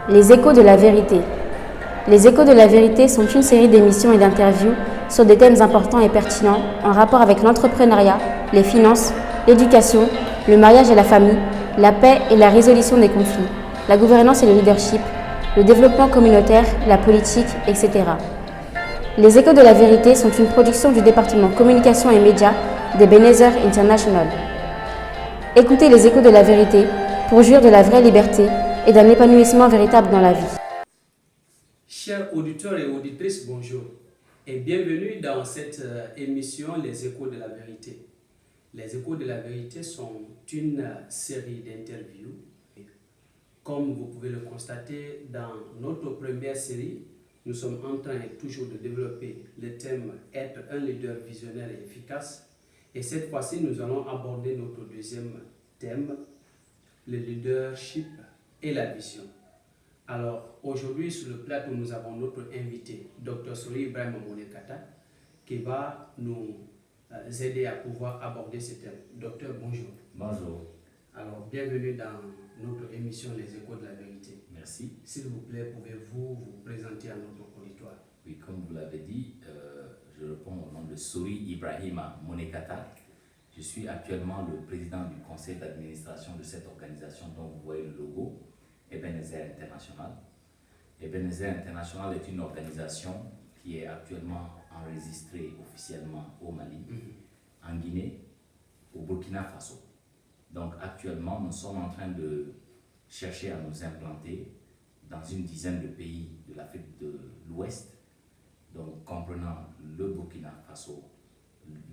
Les échos de la vérité. Les échos de la vérité sont une série d'émissions et d'interviews sur des thèmes importants et pertinents en rapport avec l'entrepreneuriat, les finances, l'éducation, le mariage et la famille, la paix et la résolution des conflits, la gouvernance et le leadership, le développement communautaire, la politique, etc. Les échos de la vérité sont une production du département communication et médias d'Ebenezer International. Écoutez les échos de la vérité pour jouir de la vraie liberté et d'un épanouissement véritable dans la vie. Chers auditeurs et auditrices, bonjour et bienvenue dans cette émission Les échos de la vérité. Les échos de la vérité sont une série d'interviews. Comme vous pouvez le constater dans notre première série, nous sommes en train toujours de développer le thème être un leader visionnaire et efficace. Et cette fois-ci, nous allons aborder notre deuxième thème, le leadership et la vision. Alors, aujourd'hui, sur le plateau, nous avons notre invité, Dr. Sory Ibrahim Monekata, qui va nous aider à pouvoir aborder ce thème. Docteur, bonjour. Bonjour. Alors, bienvenue dans notre émission Les Échos de la Vérité. Merci. S'il vous plaît, pouvez-vous vous présenter à notre auditoire? Oui, comme vous l'avez dit, je réponds au nom de Sory Ibrahim Monekata. Je suis actuellement le président du conseil d'administration de cette organisation dont vous voyez le logo, Ebenezer International. Ebenezer International est une organisation qui est actuellement enregistrée officiellement au Mali, en Guinée, au Burkina Faso. Donc actuellement, nous sommes en train de chercher à nous implanter dans une dizaine de pays de l'Afrique de l'Ouest, donc comprenant le Burkina Faso,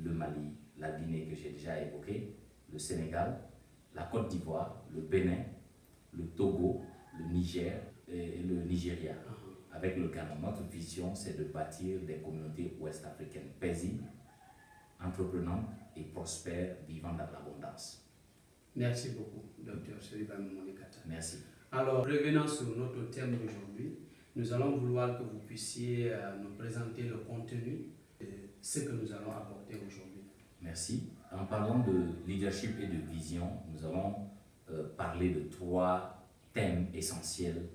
le Mali, la Guinée que j'ai déjà évoqué, le Sénégal, la Côte d'Ivoire, le Bénin, le Togo, le Niger et le Nigeria. Avec le Ghana, notre vision, c'est de bâtir des communautés ouest-africaines paisibles, entreprenantes et prospères, vivant dans l'abondance. Merci beaucoup, Dr. Sory Ibrahim Monekata. Merci. Alors, revenant sur notre thème d'aujourd'hui, nous allons vouloir que vous puissiez nous présenter le contenu de ce que nous allons aborder aujourd'hui. Merci. En parlant de leadership et de vision, nous allons parler de trois thèmes essentiels.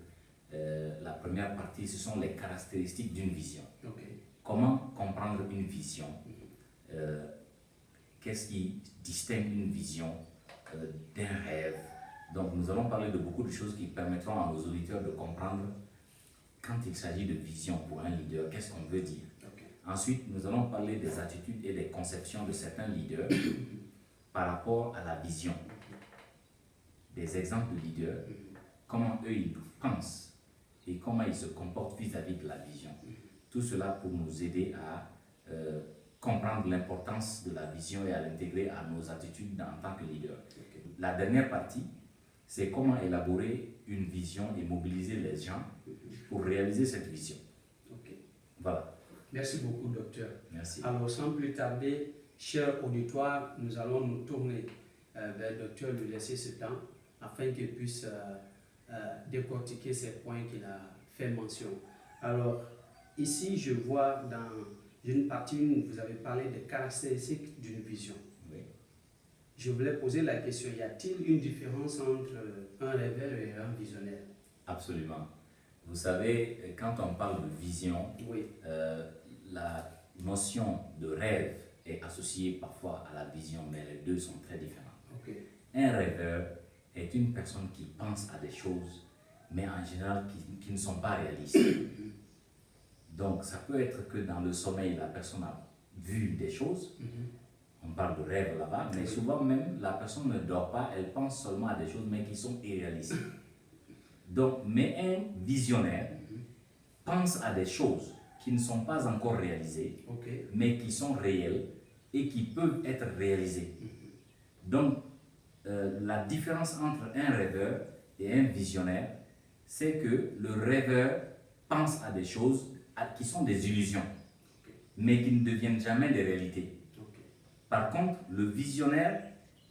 La première partie, ce sont les caractéristiques d'une vision. Okay. Comment comprendre une vision? Qu'est-ce qui distingue une vision d'un rêve? Donc nous allons parler de beaucoup de choses qui permettront à nos auditeurs de comprendre quand il s'agit de vision pour un leader, qu'est-ce qu'on veut dire. Okay. Ensuite, nous allons parler des attitudes et des conceptions de certains leaders par rapport à la vision. Des exemples de leaders, comment eux ils pensent et comment ils se comportent vis-à-vis de la vision. Tout cela pour nous aider à comprendre l'importance de la vision et à l'intégrer à nos attitudes en tant que leader. Okay. La dernière partie, c'est comment élaborer une vision et mobiliser les gens pour réaliser cette vision. Okay. Voilà. Merci beaucoup, docteur. Merci. Alors, sans plus tarder, cher auditoire, nous allons nous tourner vers le docteur, lui laisser ce temps afin qu'il puisse décortiquer ces points qu'il a fait mention. Alors, ici, je vois dans une partie où vous avez parlé des caractéristiques d'une vision. Oui. Je voulais poser la question, y a-t-il une différence entre un rêveur et un visionnaire? Absolument. Vous savez, quand on parle de vision, oui. La notion de rêve est associée parfois à la vision, mais les deux sont très différents. Okay. Un rêveur est une personne qui pense à des choses, mais en général qui ne sont pas réalistes. Donc, ça peut être que dans le sommeil, la personne a vu des choses. On parle de rêve là-bas, mais souvent même, la personne ne dort pas, elle pense seulement à des choses, mais qui sont irréalistes. Donc, mais un visionnaire pense à des choses qui ne sont pas encore réalisées, okay, mais qui sont réelles et qui peuvent être réalisées. Donc, la différence entre un rêveur et un visionnaire, c'est que le rêveur pense à des choses qui sont des illusions, okay, mais qui ne deviennent jamais des réalités. Okay. Par contre, le visionnaire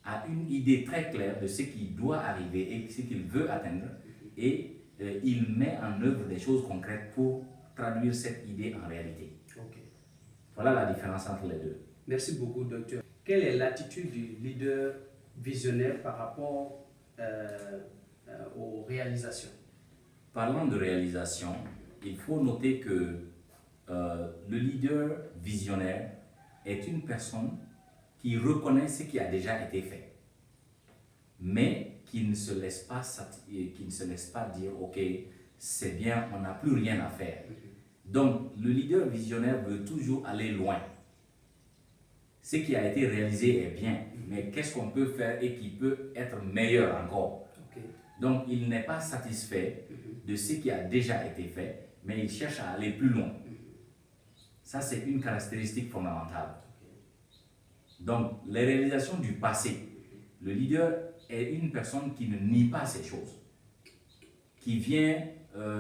a une idée très claire de ce qui doit arriver et ce qu'il veut atteindre, et il met en œuvre des choses concrètes pour traduire cette idée en réalité. Okay. Voilà la différence entre les deux. Merci beaucoup, docteur. Quelle est l'attitude du leader visionnaire par rapport aux réalisations? Parlant de réalisation, il faut noter que le leader visionnaire est une personne qui reconnaît ce qui a déjà été fait, mais qui ne se laisse pas dire « Ok, c'est bien, on n'a plus rien à faire ». Donc, le leader visionnaire veut toujours aller loin. Ce qui a été réalisé est bien, mais qu'est-ce qu'on peut faire et qui peut être meilleur encore? Donc, il n'est pas satisfait de ce qui a déjà été fait, mais il cherche à aller plus loin. Ça, c'est une caractéristique fondamentale. Donc, les réalisations du passé, le leader est une personne qui ne nie pas ces choses, qui vient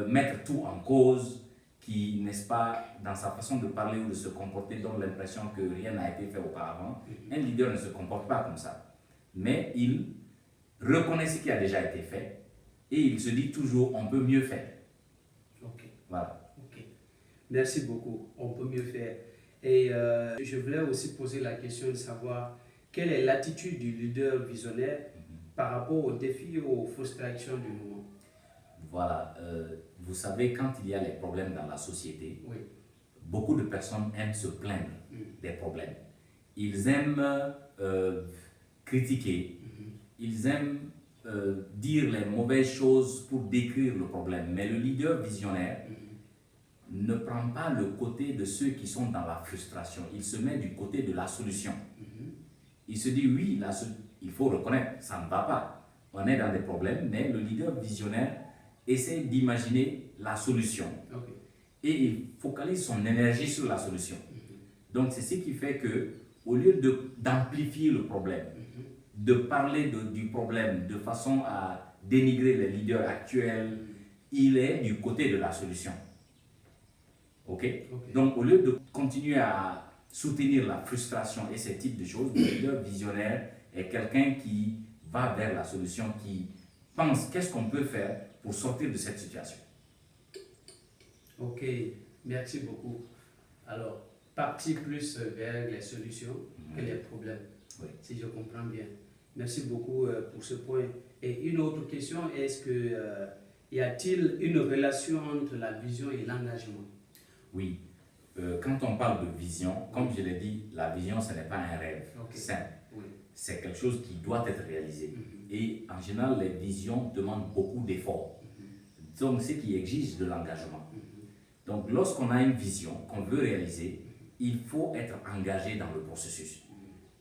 mettre tout en cause, qui, n'est-ce pas, dans sa façon de parler ou de se comporter, donne l'impression que rien n'a été fait auparavant. Un leader ne se comporte pas comme ça, mais il reconnaît ce qui a déjà été fait et il se dit toujours on peut mieux faire. Ok. Voilà. Ok. Merci beaucoup. On peut mieux faire. Et je voulais aussi poser la question de savoir quelle est l'attitude du leader visionnaire par rapport aux défis et aux frustrations du moment. Voilà. Vous savez, quand il y a les problèmes dans la société, Oui. beaucoup de personnes aiment se plaindre des problèmes. Ils aiment critiquer, ils aiment dire les mauvaises choses pour décrire le problème. Mais le leader visionnaire ne prend pas le côté de ceux qui sont dans la frustration. Il se met du côté de la solution. Il se dit oui, il faut reconnaître, ça ne va pas. On est dans des problèmes, mais le leader visionnaire essaie d'imaginer la solution. Okay. Et il focalise son énergie sur la solution. Donc c'est ce qui fait que, au lieu d'amplifier le problème, de parler du problème de façon à dénigrer les leaders actuels, il est du côté de la solution. Okay? Donc au lieu de continuer à soutenir la frustration et ces types de choses, le leader visionnaire est quelqu'un qui va vers la solution, qui pense qu'est-ce qu'on peut faire pour sortir de cette situation. Ok, merci beaucoup. Alors, parti plus vers les solutions que les problèmes, si je comprends bien. Merci beaucoup pour ce point. Et une autre question, est-ce que y a-t-il une relation entre la vision et l'engagement? Oui. Quand on parle de vision, comme je l'ai dit, la vision, ce n'est pas un rêve simple. Oui. C'est quelque chose qui doit être réalisé. Et en général, les visions demandent beaucoup d'efforts. Donc, ce qui exige de l'engagement. Donc, lorsqu'on a une vision qu'on veut réaliser, il faut être engagé dans le processus.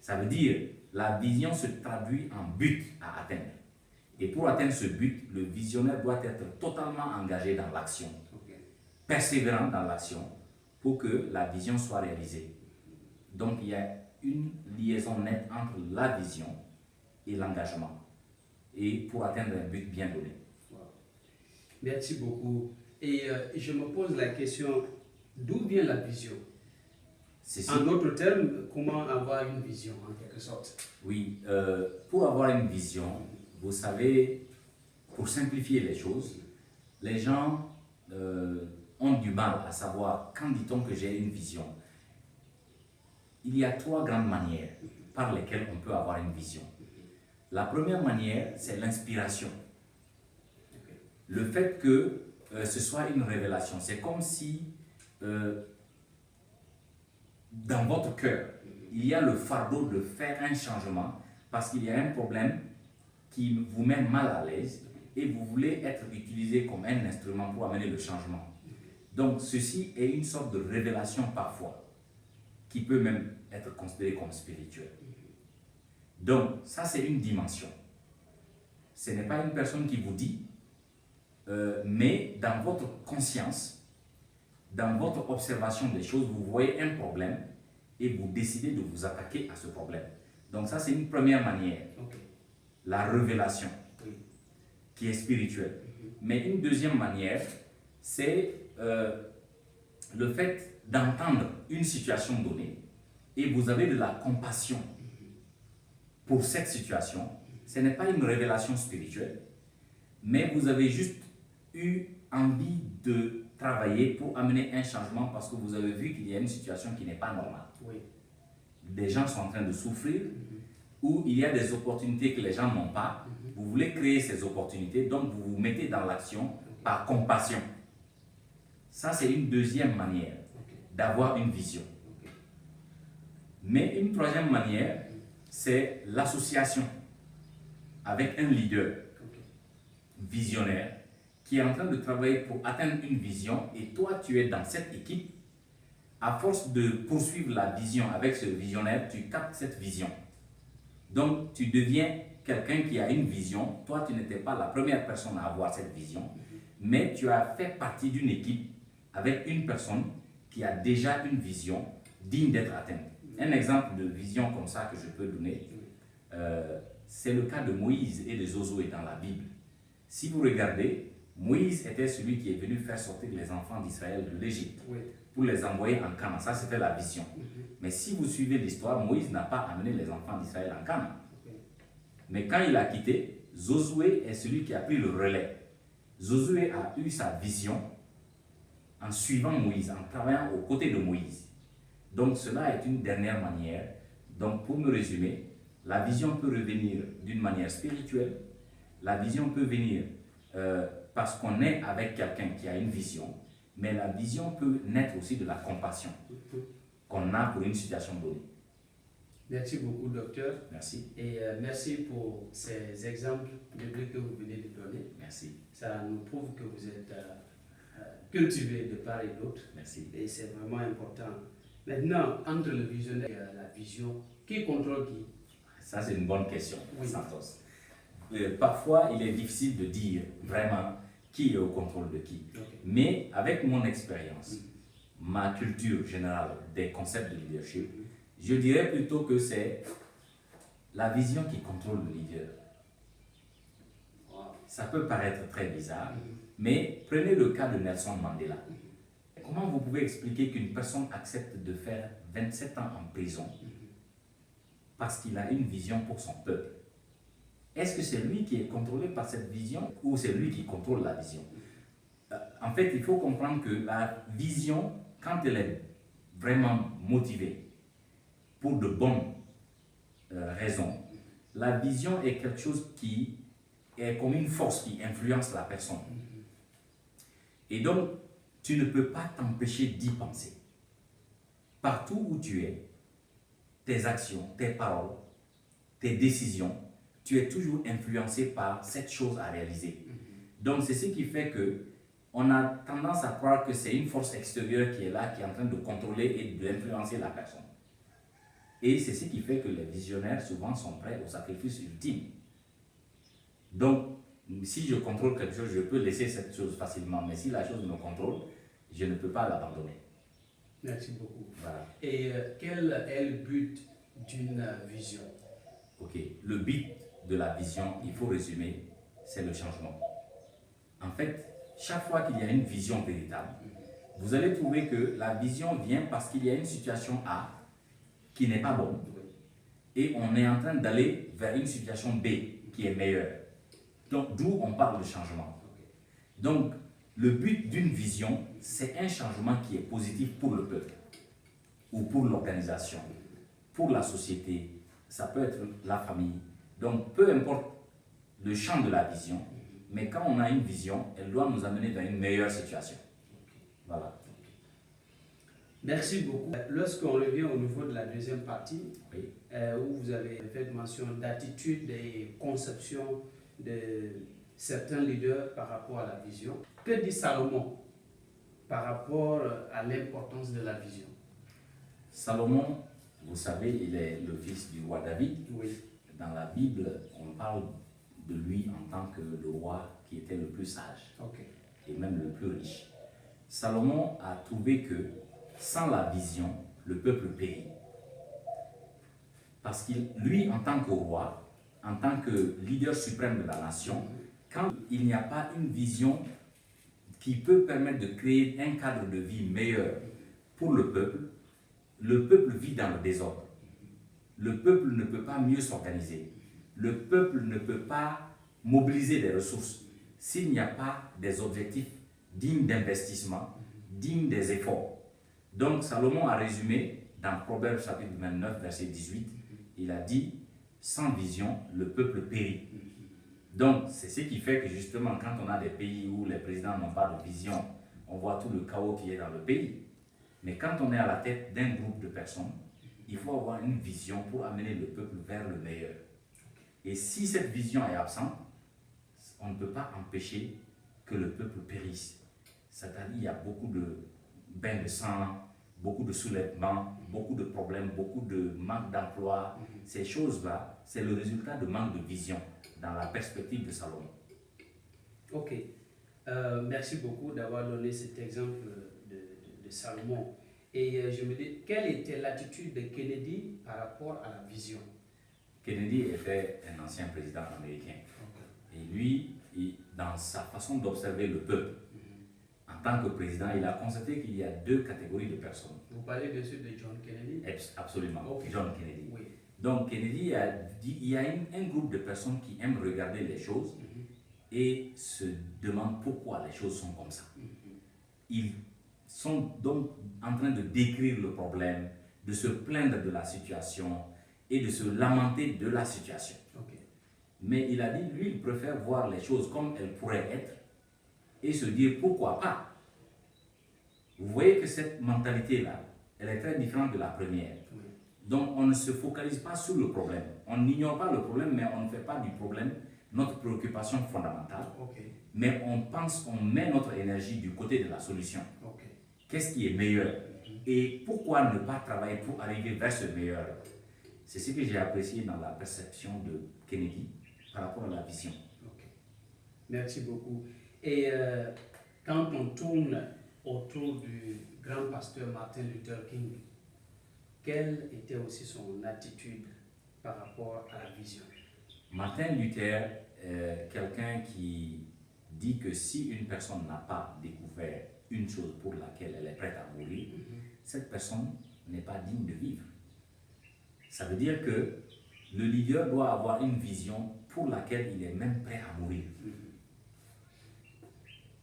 Ça veut dire, la vision se traduit en but à atteindre. Et pour atteindre ce but, le visionnaire doit être totalement engagé dans l'action, persévérant dans l'action, pour que la vision soit réalisée. Donc, il y a une liaison nette entre la vision et l'engagement, et pour atteindre un but bien donné. Wow. Merci beaucoup. Et je me pose la question, d'où vient la vision? En d'autres termes, comment avoir une vision en quelque sorte? Oui, pour avoir une vision, vous savez, pour simplifier les choses, les gens ont du mal à savoir quand dit-on que j'ai une vision. Il y a trois grandes manières par lesquelles on peut avoir une vision. La première manière, c'est l'inspiration. Le fait que ce soit une révélation. C'est comme si dans votre cœur, il y a le fardeau de faire un changement parce qu'il y a un problème qui vous met mal à l'aise et vous voulez être utilisé comme un instrument pour amener le changement. Donc ceci est une sorte de révélation parfois qui peut même être considérée comme spirituelle. Donc ça c'est une dimension. Ce n'est pas une personne qui vous dit, mais dans votre conscience, dans votre observation des choses, vous voyez un problème et vous décidez de vous attaquer à ce problème. Donc ça c'est une première manière, la révélation, qui est spirituelle. Mais une deuxième manière, c'est le fait d'entendre une situation donnée et vous avez de la compassion pour cette situation. Ce n'est pas une révélation spirituelle, mais vous avez juste eu envie de travailler pour amener un changement parce que vous avez vu qu'il y a une situation qui n'est pas normale. Des gens sont en train de souffrir, ou il y a des opportunités que les gens n'ont pas. Vous voulez créer ces opportunités, donc vous vous mettez dans l'action par compassion. Ça, c'est une deuxième manière d'avoir une vision. Mais une troisième manière, c'est l'association avec un leader visionnaire qui est en train de travailler pour atteindre une vision et toi, tu es dans cette équipe. À force de poursuivre la vision avec ce visionnaire, tu captes cette vision. Donc, tu deviens quelqu'un qui a une vision. Toi, tu n'étais pas la première personne à avoir cette vision, mais tu as fait partie d'une équipe avec une personne qui a déjà une vision digne d'être atteinte. Un exemple de vision comme ça que je peux donner, c'est le cas de Moïse et de Josué dans la Bible. Si vous regardez, Moïse était celui qui est venu faire sortir les enfants d'Israël de l'Égypte pour les envoyer en Canaan. Ça, c'était la vision. Mais si vous suivez l'histoire, Moïse n'a pas amené les enfants d'Israël en Canaan. Mais quand il a quitté, Josué est celui qui a pris le relais. Josué a eu sa vision en suivant Moïse, en travaillant aux côtés de Moïse. Donc cela est une dernière manière. Donc pour me résumer, la vision peut revenir d'une manière spirituelle. La vision peut venir parce qu'on est avec quelqu'un qui a une vision. Mais la vision peut naître aussi de la compassion qu'on a pour une situation donnée. Merci beaucoup, docteur. Merci. Et merci pour ces exemples bibliques que vous venez de donner. Merci. Ça nous prouve que vous êtes cultivé de part et d'autre. Merci. Et c'est vraiment important. Maintenant, entre le visionnaire et la vision, qui contrôle qui? Ça, c'est une bonne question, Oui. Santos. Parfois, il est difficile de dire vraiment qui est au contrôle de qui. Mais avec mon expérience, ma culture générale des concepts de leadership, je dirais plutôt que c'est la vision qui contrôle le leader. Ça peut paraître très bizarre, mais prenez le cas de Nelson Mandela. Comment vous pouvez expliquer qu'une personne accepte de faire 27 ans en prison parce qu'il a une vision pour son peuple? Est-ce que c'est lui qui est contrôlé par cette vision ou c'est lui qui contrôle la vision? En fait, il faut comprendre que la vision, quand elle est vraiment motivée pour de bonnes raisons, la vision est quelque chose qui est comme une force qui influence la personne. Et donc, tu ne peux pas t'empêcher d'y penser. Partout où tu es, tes actions, tes paroles, tes décisions, tu es toujours influencé par cette chose à réaliser. Donc, c'est ce qui fait que on a tendance à croire que c'est une force extérieure qui est là, qui est en train de contrôler et d'influencer la personne. Et c'est ce qui fait que les visionnaires souvent sont prêts au sacrifice ultime. Donc, si je contrôle quelque chose, je peux laisser cette chose facilement, mais si la chose me contrôle, je ne peux pas l'abandonner. Merci beaucoup. Voilà. Et quel est le but d'une vision? Ok, le but de la vision, il faut résumer, c'est le changement. En fait, chaque fois qu'il y a une vision véritable, vous allez trouver que la vision vient parce qu'il y a une situation A qui n'est pas bonne et on est en train d'aller vers une situation B qui est meilleure. Donc, d'où on parle de changement. Donc, le but d'une vision, c'est un changement qui est positif pour le peuple ou pour l'organisation, pour la société, ça peut être la famille. Donc, peu importe le champ de la vision, mais quand on a une vision, elle doit nous amener dans une meilleure situation. Voilà. Merci beaucoup. Lorsqu'on revient au niveau de la deuxième partie, Oui. où vous avez fait mention d'attitude et conception de certains leaders par rapport à la vision, que dit Salomon par rapport à l'importance de la vision? Salomon, vous savez, il est le fils du roi David. Oui. Dans la Bible, on parle de lui en tant que le roi qui était le plus sage et même le plus riche. Salomon a trouvé que sans la vision, le peuple périt. Parce qu'il, lui, en tant que roi, en tant que leader suprême de la nation, quand il n'y a pas une vision qui peut permettre de créer un cadre de vie meilleur pour le peuple vit dans le désordre. Le peuple ne peut pas mieux s'organiser. Le peuple ne peut pas mobiliser des ressources s'il n'y a pas des objectifs dignes d'investissement, dignes des efforts. Donc Salomon a résumé dans Proverbes chapitre 29, verset 18, il a dit « Sans vision, le peuple périt ». Donc, c'est ce qui fait que justement, quand on a des pays où les présidents n'ont pas de vision, on voit tout le chaos qui est dans le pays. Mais quand on est à la tête d'un groupe de personnes, il faut avoir une vision pour amener le peuple vers le meilleur. Et si cette vision est absente, on ne peut pas empêcher que le peuple périsse. C'est-à-dire qu'il y a beaucoup de bains de sang, beaucoup de soulèvements, beaucoup de problèmes, beaucoup de manque d'emploi. Ces choses-là, c'est le résultat de manque de vision dans la perspective de Salomon. Ok. Merci beaucoup d'avoir donné cet exemple de Salomon. Et je me dis, quelle était l'attitude de Kennedy par rapport à la vision? Kennedy était un ancien président américain. Et lui, dans sa façon d'observer le peuple, en tant que président, il a constaté qu'il y a deux catégories de personnes. Vous parlez bien sûr de John Kennedy? Absolument, Okay. John Kennedy. Oui. Donc Kennedy a dit il y a un groupe de personnes qui aiment regarder les choses et se demandent pourquoi les choses sont comme ça. Ils sont donc en train de décrire le problème, de se plaindre de la situation et de se lamenter de la situation. Okay. Mais il a dit, lui, il préfère voir les choses comme elles pourraient être et se dire pourquoi pas. Vous voyez que cette mentalité-là, elle est très différente de la première. Oui. Donc on ne se focalise pas sur le problème. On n'ignore pas le problème, mais on ne fait pas du problème notre préoccupation fondamentale. Okay. Mais on met notre énergie du côté de la solution. Okay. Qu'est-ce qui est meilleur? Et pourquoi ne pas travailler pour arriver vers ce meilleur? C'est ce que j'ai apprécié dans la perception de Kennedy par rapport à la vision. Okay. Merci beaucoup. Et quand on tourne autour du grand pasteur Martin Luther King, quelle était aussi son attitude par rapport à la vision? Martin Luther est quelqu'un qui dit que si une personne n'a pas découvert une chose pour laquelle elle est prête à mourir, cette personne n'est pas digne de vivre. Ça veut dire que le leader doit avoir une vision pour laquelle il est même prêt à mourir.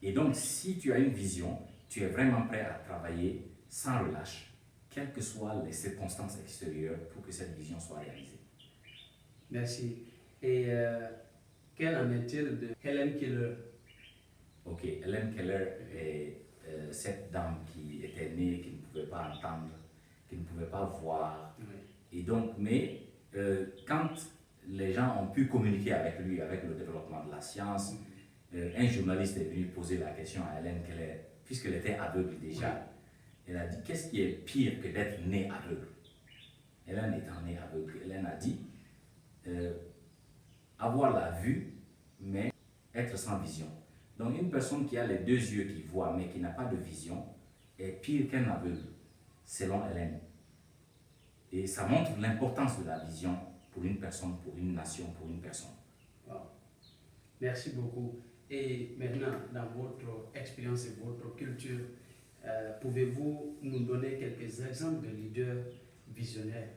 Et donc, si tu as une vision, tu es vraiment prêt à travailler sans relâche, quelles que soient les circonstances extérieures, pour que cette vision soit réalisée. Merci. Et quel en est-il de Helen Keller? Ok, Helen Keller est cette dame qui était née, qui ne pouvait pas entendre, qui ne pouvait pas voir. Oui. Et donc, mais quand les gens ont pu communiquer avec lui, avec le développement de la science, un journaliste est venu poser la question à Helen Keller, puisqu'elle était aveugle déjà. Elle a dit, qu'est-ce qui est pire que d'être né aveugle? Hélène étant née aveugle, Hélène a dit, avoir la vue, mais être sans vision. Donc une personne qui a les deux yeux qui voit, mais qui n'a pas de vision, est pire qu'un aveugle, selon Hélène. Et ça montre l'importance de la vision pour une personne, pour une nation, pour une personne. Wow. Merci beaucoup. Et maintenant, dans votre expérience et votre culture, pouvez-vous nous donner quelques exemples de leaders visionnaires?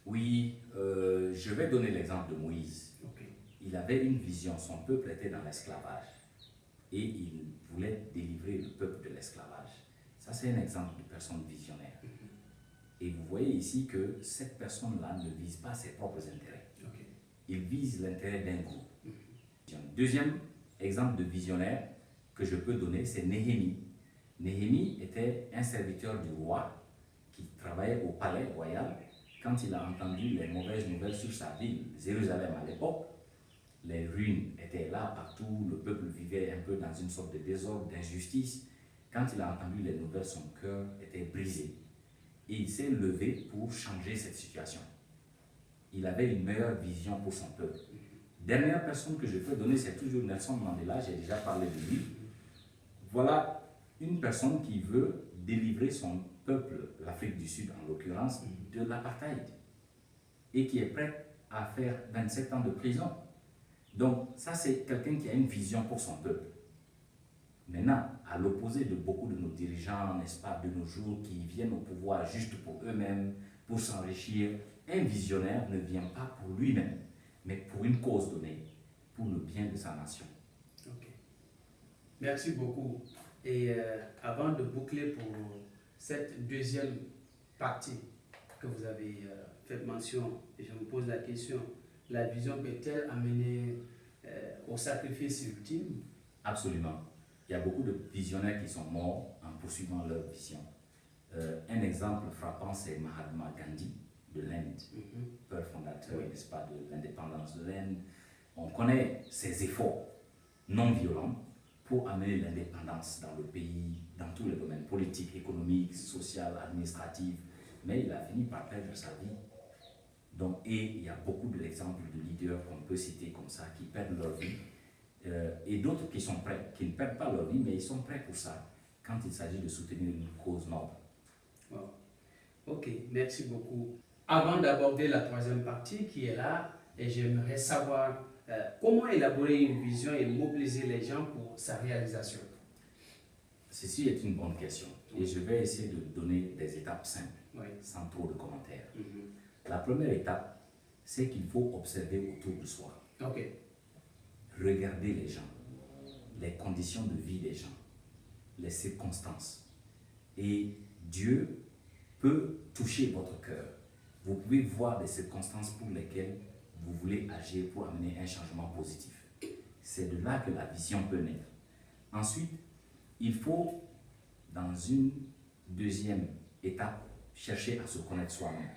Oui, je vais donner l'exemple de Moïse. Okay. Il avait une vision, son peuple était dans l'esclavage et il voulait délivrer le peuple de l'esclavage. Ça, c'est un exemple de personne visionnaire. Et vous voyez ici que cette personne-là ne vise pas ses propres intérêts. Okay. Il vise l'intérêt d'un groupe. Deuxième exemple de visionnaire que je peux donner, c'est Néhémie. Néhémie était un serviteur du roi qui travaillait au palais royal. Quand il a entendu les mauvaises nouvelles sur sa ville, Jérusalem à l'époque, les ruines étaient là partout, le peuple vivait un peu dans une sorte de désordre, d'injustice. Quand il a entendu les nouvelles, son cœur était brisé. Et il s'est levé pour changer cette situation. Il avait une meilleure vision pour son peuple. Dernière personne que je peux donner, c'est toujours Nelson Mandela, j'ai déjà parlé de lui. Voilà une personne qui veut délivrer son peuple, l'Afrique du Sud en l'occurrence, de l'apartheid et qui est prêt à faire 27 ans de prison. Donc ça, c'est quelqu'un qui a une vision pour son peuple. Maintenant, à l'opposé de beaucoup de nos dirigeants, n'est-ce pas, de nos jours, qui viennent au pouvoir juste pour eux-mêmes, pour s'enrichir, un visionnaire ne vient pas pour lui-même, mais pour une cause donnée, pour le bien de sa nation. Ok. Merci beaucoup. Et avant de boucler pour cette deuxième partie que vous avez fait mention, je me pose la question, la vision peut-elle amener au sacrifice ultime? Absolument. Il y a beaucoup de visionnaires qui sont morts en poursuivant leur vision. Un exemple frappant, c'est Mahatma Gandhi de l'Inde, père fondateur, n'est-ce pas, de l'indépendance de l'Inde. On connaît ses efforts non violents pour amener l'indépendance dans le pays, dans tous les domaines, politiques, économiques, social, administratifs, mais il a fini par perdre sa vie. Donc, et il y a beaucoup d'exemples de leaders qu'on peut citer comme ça, qui perdent leur vie, et d'autres qui sont prêts, qui ne perdent pas leur vie, mais ils sont prêts pour ça, quand il s'agit de soutenir une cause noble. Wow. Ok, merci beaucoup. Avant d'aborder la troisième partie qui est là, et j'aimerais savoir comment élaborer une vision et mobiliser les gens pour sa réalisation. Ceci est une bonne question et je vais essayer de donner des étapes simples, sans trop de commentaires. La première étape, c'est qu'il faut observer autour de soi. Regarder les gens, les conditions de vie des gens, les circonstances. Et Dieu peut toucher votre cœur. Vous pouvez voir des circonstances pour lesquelles vous voulez agir pour amener un changement positif. C'est de là que la vision peut naître. Ensuite, il faut, dans une deuxième étape, chercher à se connaître soi-même.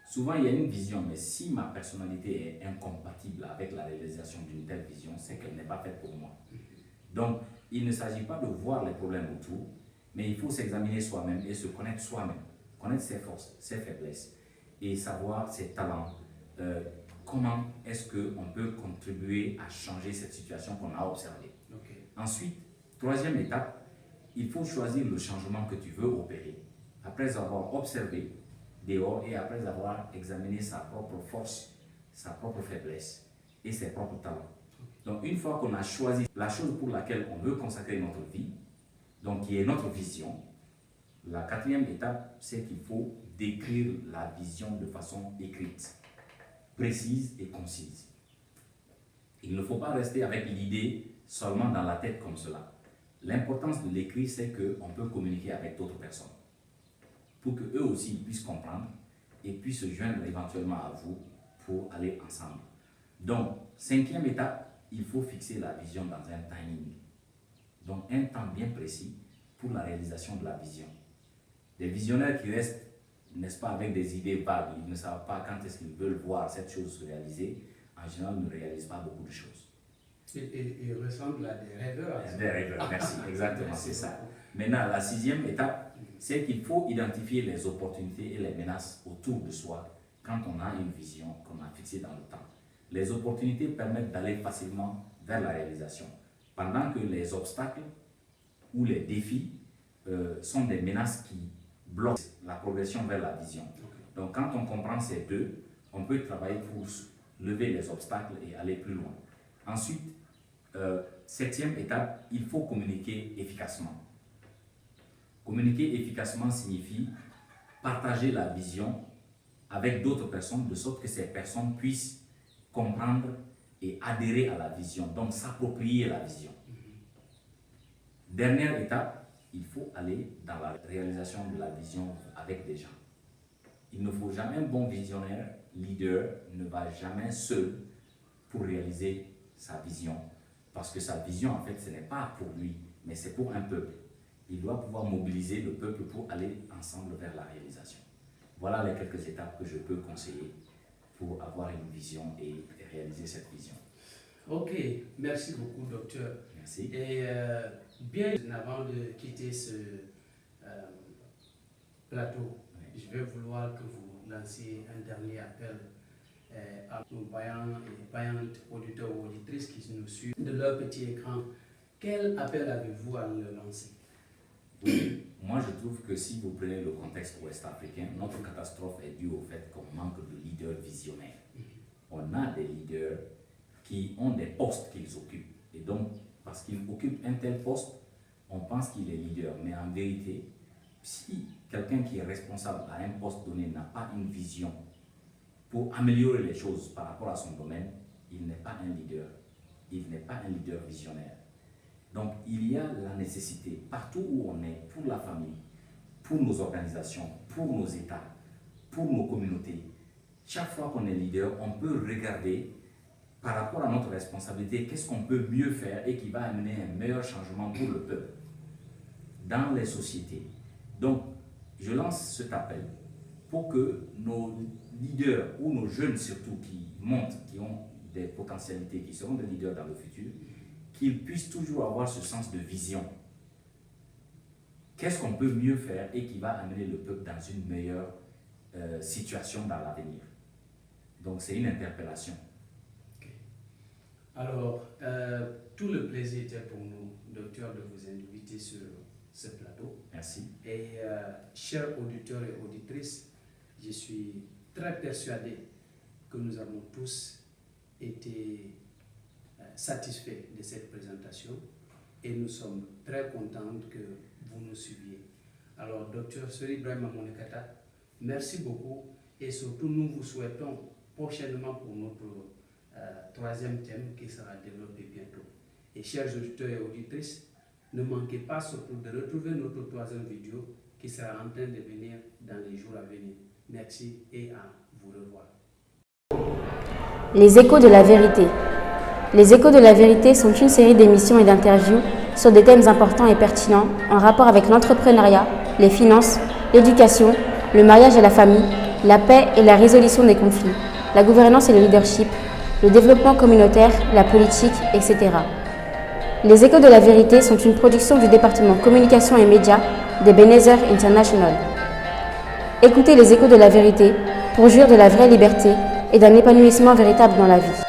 Souvent, il y a une vision, mais si ma personnalité est incompatible avec la réalisation d'une telle vision, c'est qu'elle n'est pas faite pour moi. Donc, il ne s'agit pas de voir les problèmes autour, mais il faut s'examiner soi-même et se connaître soi-même, connaître ses forces, ses faiblesses et savoir ses talents. Comment est-ce qu'on peut contribuer à changer cette situation qu'on a observée. Ensuite, troisième étape, il faut choisir le changement que tu veux opérer. Après avoir observé dehors et après avoir examiné sa propre force, sa propre faiblesse et ses propres talents. Donc une fois qu'on a choisi la chose pour laquelle on veut consacrer notre vie, donc qui est notre vision, la quatrième étape, c'est qu'il faut décrire la vision de façon écrite, précise et concise. Il ne faut pas rester avec l'idée seulement dans la tête comme cela. L'importance de l'écrit, c'est qu'on peut communiquer avec d'autres personnes pour qu'eux aussi puissent comprendre et puissent se joindre éventuellement à vous pour aller ensemble. Donc, cinquième étape, il faut fixer la vision dans un timing. Donc, un temps bien précis pour la réalisation de la vision. Les visionnaires qui restent, n'est-ce pas, avec des idées vagues, ils ne savent pas quand est-ce qu'ils veulent voir cette chose se réaliser, en général, ne réalisent pas beaucoup de choses. Ils ressemblent à des rêveurs. Des rêveurs, merci, exactement, c'est ça. Maintenant, la sixième étape, c'est qu'il faut identifier les opportunités et les menaces autour de soi quand on a une vision qu'on a fixée dans le temps. Les opportunités permettent d'aller facilement vers la réalisation, pendant que les obstacles ou les défis sont des menaces qui bloquent la progression vers la vision. Donc quand on comprend ces deux, on peut travailler pour lever les obstacles et aller plus loin. Ensuite, septième étape, il faut communiquer efficacement. Communiquer efficacement signifie partager la vision avec d'autres personnes de sorte que ces personnes puissent comprendre et adhérer à la vision, donc s'approprier la vision. Dernière étape, il faut aller dans la réalisation de la vision avec des gens. Il ne faut jamais un bon visionnaire, leader, ne va jamais seul pour réaliser sa vision. Parce que sa vision, en fait, ce n'est pas pour lui, mais c'est pour un peuple. Il doit pouvoir mobiliser le peuple pour aller ensemble vers la réalisation. Voilà les quelques étapes que je peux conseiller pour avoir une vision et réaliser cette vision. Ok, merci beaucoup, docteur. Merci. Et bien avant de quitter ce plateau, je vais vouloir que vous lanciez un dernier appel à nos voyants et voyantes auditeurs ou auditrices qui nous suivent de leur petit écran. Quel appel avez-vous à leur lancer? Oui, moi je trouve que si vous prenez le contexte ouest-africain, notre catastrophe est due au fait qu'on manque de leaders visionnaires. On a des leaders qui ont des postes qu'ils occupent. Et donc, parce qu'ils occupent un tel poste, on pense qu'il est leader. Mais en vérité, si quelqu'un qui est responsable à un poste donné n'a pas une vision pour améliorer les choses par rapport à son domaine, il n'est pas un leader. Il n'est pas un leader visionnaire. Donc, il y a la nécessité, partout où on est, pour la famille, pour nos organisations, pour nos États, pour nos communautés, chaque fois qu'on est leader, on peut regarder par rapport à notre responsabilité, qu'est-ce qu'on peut mieux faire et qui va amener un meilleur changement pour le peuple dans les sociétés. Donc, je lance cet appel pour que nos leaders, ou nos jeunes surtout, qui montent, qui ont des potentialités, qui seront des leaders dans le futur, qu'ils puissent toujours avoir ce sens de vision. Qu'est-ce qu'on peut mieux faire et qui va amener le peuple dans une meilleure situation dans l'avenir. Donc, c'est une interpellation. Okay. Alors, tout le plaisir était pour nous, docteur, de vous inviter sur ce plateau. Merci. Et chers auditeurs et auditrices, je suis très persuadé que nous avons tous été satisfaits de cette présentation et nous sommes très contents que vous nous suiviez. Alors, docteur Sory Ibrahima Monekata, merci beaucoup et surtout nous vous souhaitons prochainement pour notre troisième thème qui sera développé bientôt. Et chers auditeurs et auditrices, ne manquez pas surtout de retrouver notre troisième vidéo qui sera en train de venir dans les jours à venir. Merci et à vous revoir. Les échos de la vérité. Les échos de la vérité sont une série d'émissions et d'interviews sur des thèmes importants et pertinents en rapport avec l'entrepreneuriat, les finances, l'éducation, le mariage et la famille, la paix et la résolution des conflits, la gouvernance et le leadership, le développement communautaire, la politique, etc. Les échos de la vérité sont une production du département communication et médias d'Ebenezer International. Écoutez les échos de la vérité pour jouir de la vraie liberté et d'un épanouissement véritable dans la vie.